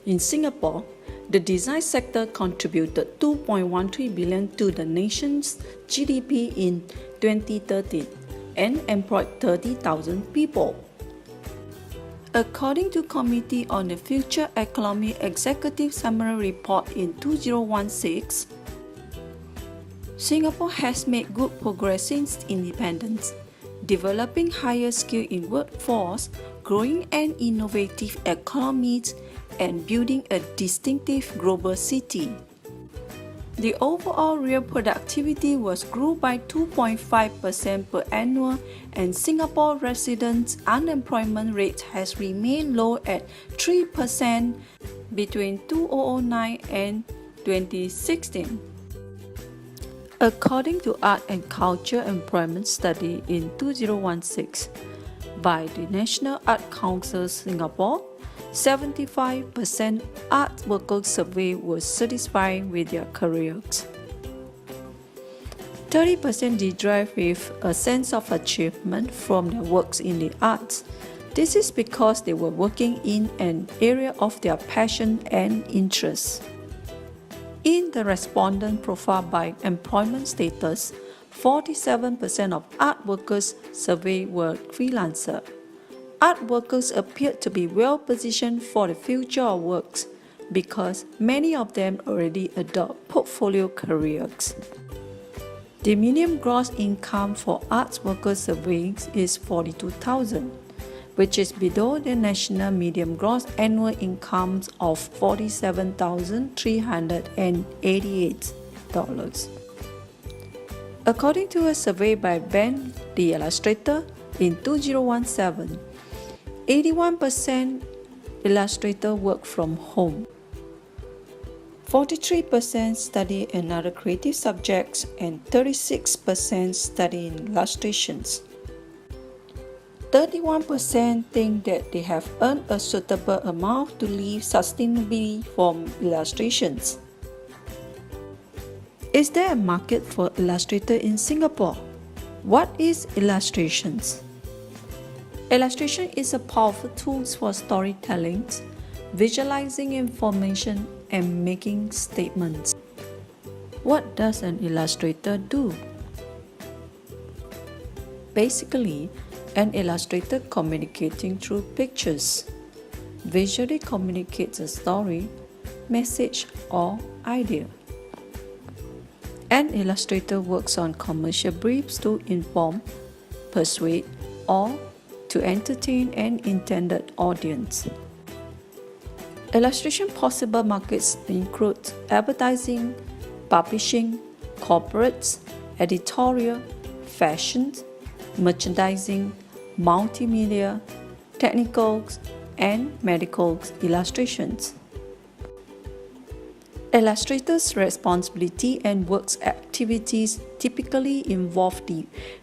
In Singapore, the design sector contributed 2.13 billion to the nation's GDP in 2013 and employed 30,000 people. According to Committee on the Future Economy Executive Summary Report in 2016, Singapore has made good progress since independence, developing higher skill in workforce, growing an innovative economies, and building a distinctive global city. The overall real productivity was grew by 2.5% per annum, and Singapore residents' unemployment rate has remained low at 3% between 2009 and 2016. According to Art and Culture Employment Study in 2016 by the National Art Council Singapore, 75% art workers surveyed were satisfied with their careers. 30% derive with a sense of achievement from their works in the arts. This is because they were working in an area of their passion and interest. In the respondent profile by employment status, 47% of art workers surveyed were freelancers. Art workers appeared to be well positioned for the future of works because many of them already adopt portfolio careers. The median gross income for arts workers surveyed is $42,000, which is below the national median gross annual income of $47,388. According to a survey by Ben the Illustrator in 2017, 81% illustrator work from home. 43% study another creative subjects and 36% study in illustrations. 31% think that they have earned a suitable amount to live sustainably from illustrations. Is there a market for illustrator in Singapore? What is illustrations? Illustration is a powerful tool for storytelling, visualizing information, and making statements. What does an illustrator do? Basically, an illustrator communicating through pictures visually communicates a story, message, or idea. An illustrator works on commercial briefs to inform, persuade, or to entertain an intended audience. Illustration possible markets include advertising, publishing, corporates, editorial, fashion, merchandising, multimedia, technical, and medical illustrations. Illustrators' responsibility and work activities typically involve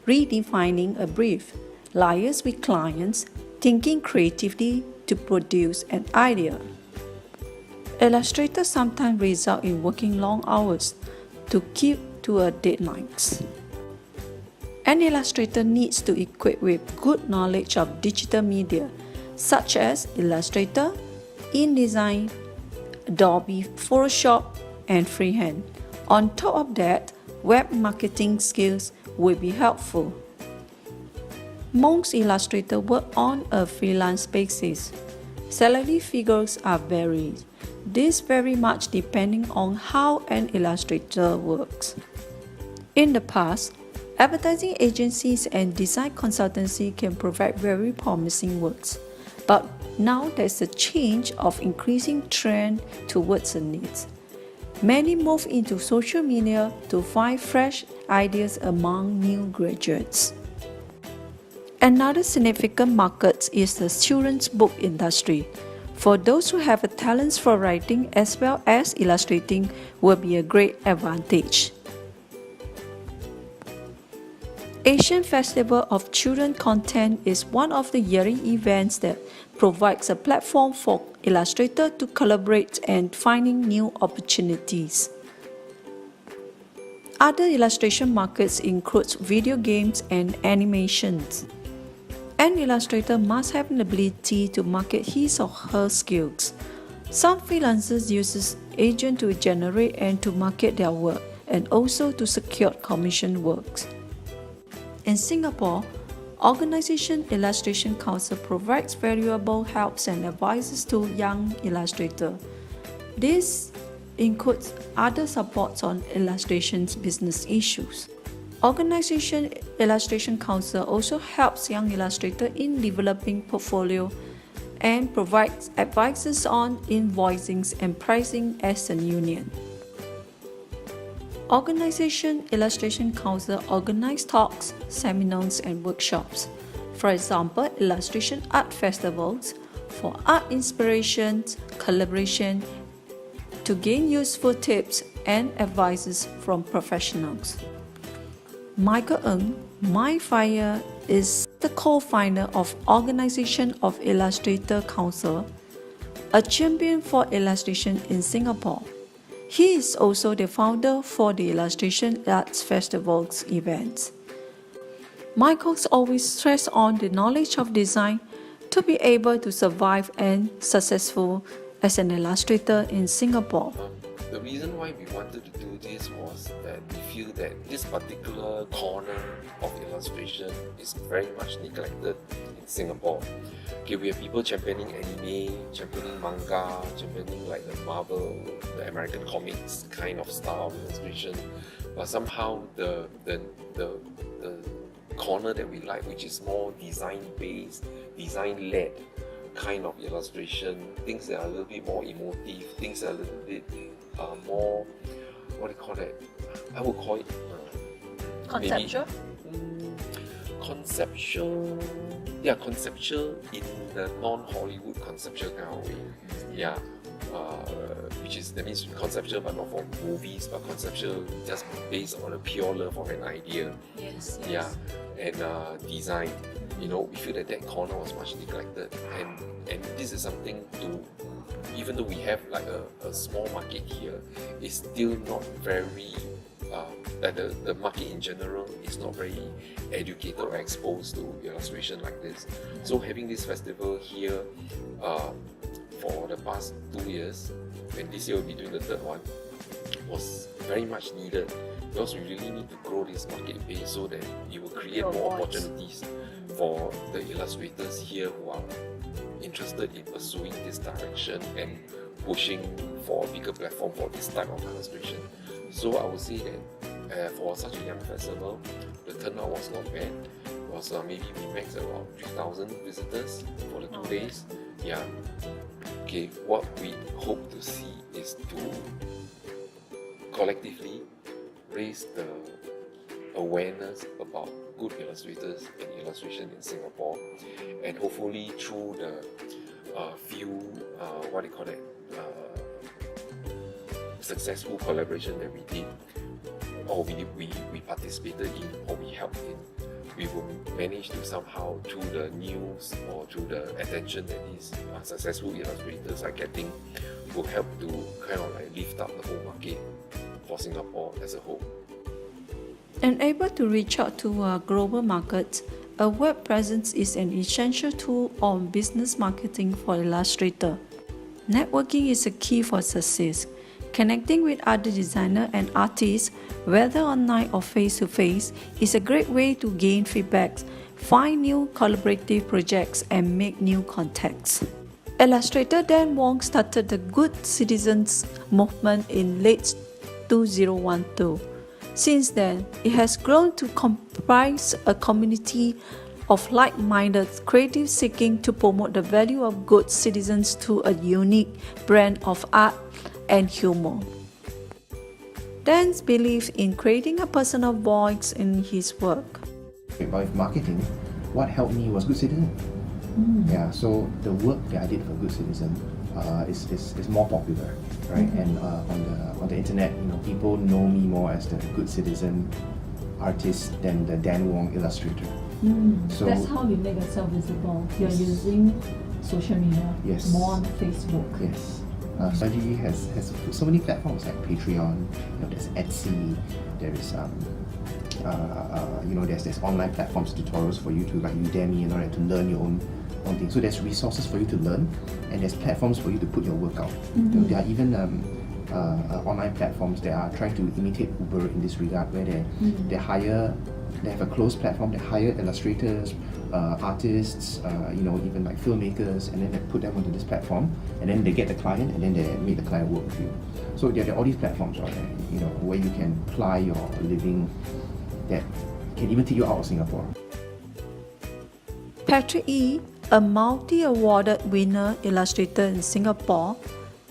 redefining a brief, liaise with clients, thinking creatively to produce an idea. Illustrators sometimes result in working long hours to keep to a deadlines. An illustrator needs to equip with good knowledge of digital media, such as Illustrator, InDesign, Adobe Photoshop, and freehand. On top of that, web marketing skills will be helpful. Most illustrators work on a freelance basis. Salary figures are varied. This very much depending on how an illustrator works. In the past, advertising agencies and design consultancy can provide very promising works, but now there's a change of increasing trend towards the needs. Many move into social media to find fresh ideas among new graduates. Another significant market is the children's book industry. For those who have a talent for writing as well as illustrating will be a great advantage. Asian Festival of Children Content is one of the yearly events that provides a platform for illustrators to collaborate and finding new opportunities. Other illustration markets include video games and animations. An illustrator must have an ability to market his or her skills. Some freelancers use agents to generate and to market their work, and also to secure commission works. In Singapore, Organisation Illustration Council provides valuable helps and advices to young illustrators. This includes other supports on illustrations business issues. Organisation Illustration Council also helps young illustrators in developing portfolio and provides advices on invoicing and pricing as a union. Organisation Illustration Council organize talks, seminars and workshops. For example, illustration art festivals for art inspirations, collaboration, to gain useful tips and advices from professionals. Michael Ng, My Fire, is the co-founder of Organisation of Illustrator Council, a champion for illustration in Singapore. He is also the founder for the Illustration Arts Festivals events. Michael's always stressed on the knowledge of design to be able to survive and successful as an illustrator in Singapore. The reason why we wanted to do this was that we feel that this particular corner of illustration is very much neglected in Singapore. Okay, we have people championing anime, championing manga, championing like the Marvel, the American comics kind of style of illustration, but somehow the corner that we like, which is more design-based, design-led kind of illustration, things that are a little bit more emotive, things that are a little bit more, what do you call that? I would call it Conceptual? Conceptual in the non-Hollywood conceptual kind of way. Yeah, which is, that means conceptual but not for movies, but conceptual just based on a pure love of an idea. Yes. Yeah, and design. You know, we feel that that corner was much neglected, and this is something to, even though we have like a small market here, it's still not very, the market in general is not very educated or exposed to illustration like this. So having this festival here for the past 2 years, and this year we'll be doing the third one, was very much needed, because we really need to grow this market base so that it will create more opportunities for the illustrators here who are interested in pursuing this direction and pushing for a bigger platform for this type of illustration. So I would say that for such a young festival, the turnout was not bad. It was maybe we max around 3,000 visitors for the 2 days. Yeah. Okay, what we hope to see is to collectively raise the awareness about good illustrators and illustration in Singapore, and hopefully through the few successful collaboration that we did, or we participated in, or we helped in, we will manage to somehow, through the news or through the attention that these successful illustrators are getting, will help to kind of like lift up the whole market for Singapore as a whole. And able to reach out to a global market, a web presence is an essential tool on business marketing for illustrators. Networking is a key for success. Connecting with other designers and artists, whether online or face-to-face, is a great way to gain feedback, find new collaborative projects, and make new contacts. Illustrator Dan Wong started the Good Citizens movement in late 2012. Since then, it has grown to comprise a community of like-minded creatives seeking to promote the value of good citizens through a unique brand of art and humor. Dan's belief in creating a personal voice in his work. With marketing, what helped me was Good Citizen. Yeah, so the work that I did for Good Citizen is more popular, right? And on the internet, you know, people know me more as the Good Citizen artist than the Dan Wong illustrator. So that's how you make yourself visible. You're using social media, more on Facebook. Yes. Strategy has so many platforms like Patreon. You know, there's Etsy. There is there's online platforms, tutorials for you to like Udemy in order to learn your own one thing. So there's resources for you to learn, and there's platforms for you to put your work out. There are even online platforms that are trying to imitate Uber in this regard, where they have a closed platform, they hire illustrators, artists, even like filmmakers, and then they put them onto this platform, and then they get the client, and then they make the client work with you. So there are all these platforms, right? Where you can ply your living that can even take you out of Singapore. Patrick E., a multi-awarded winner illustrator in Singapore,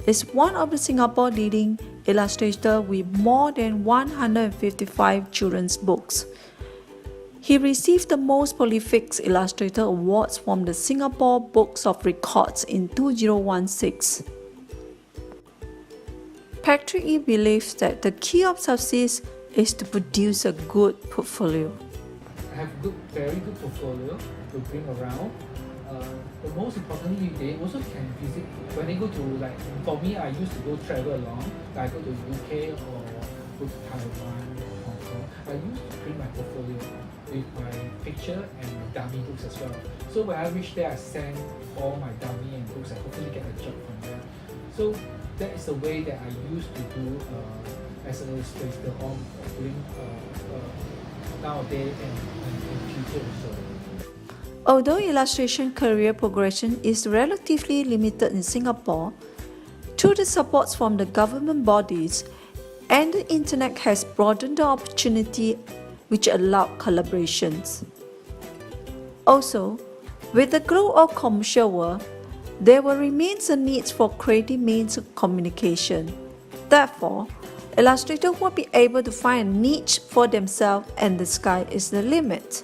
is one of the Singapore leading illustrators with more than 155 children's books. He received the Most Prolific Illustrator Awards from the Singapore Books of Records in 2016. Patrick E. believes that the key of success is to produce a good portfolio. I have very good portfolio to bring around. The most importantly, they also can visit when they go to, like, for me, I used to go travel along. I go to UK or go to Taiwan, Hong Kong. I used to bring my portfolio with my picture and my dummy books as well. So when I reach there, I send all my dummy and books. I hopefully get a job from there. So that is the way that I used to do as an illustrator on doing nowadays and in future also. Although illustration career progression is relatively limited in Singapore, through the supports from the government bodies and the internet has broadened the opportunity which allowed collaborations. Also, with the growth of commercial world, there will remain a need for creative means of communication. Therefore, illustrators will be able to find a niche for themselves, and the sky is the limit.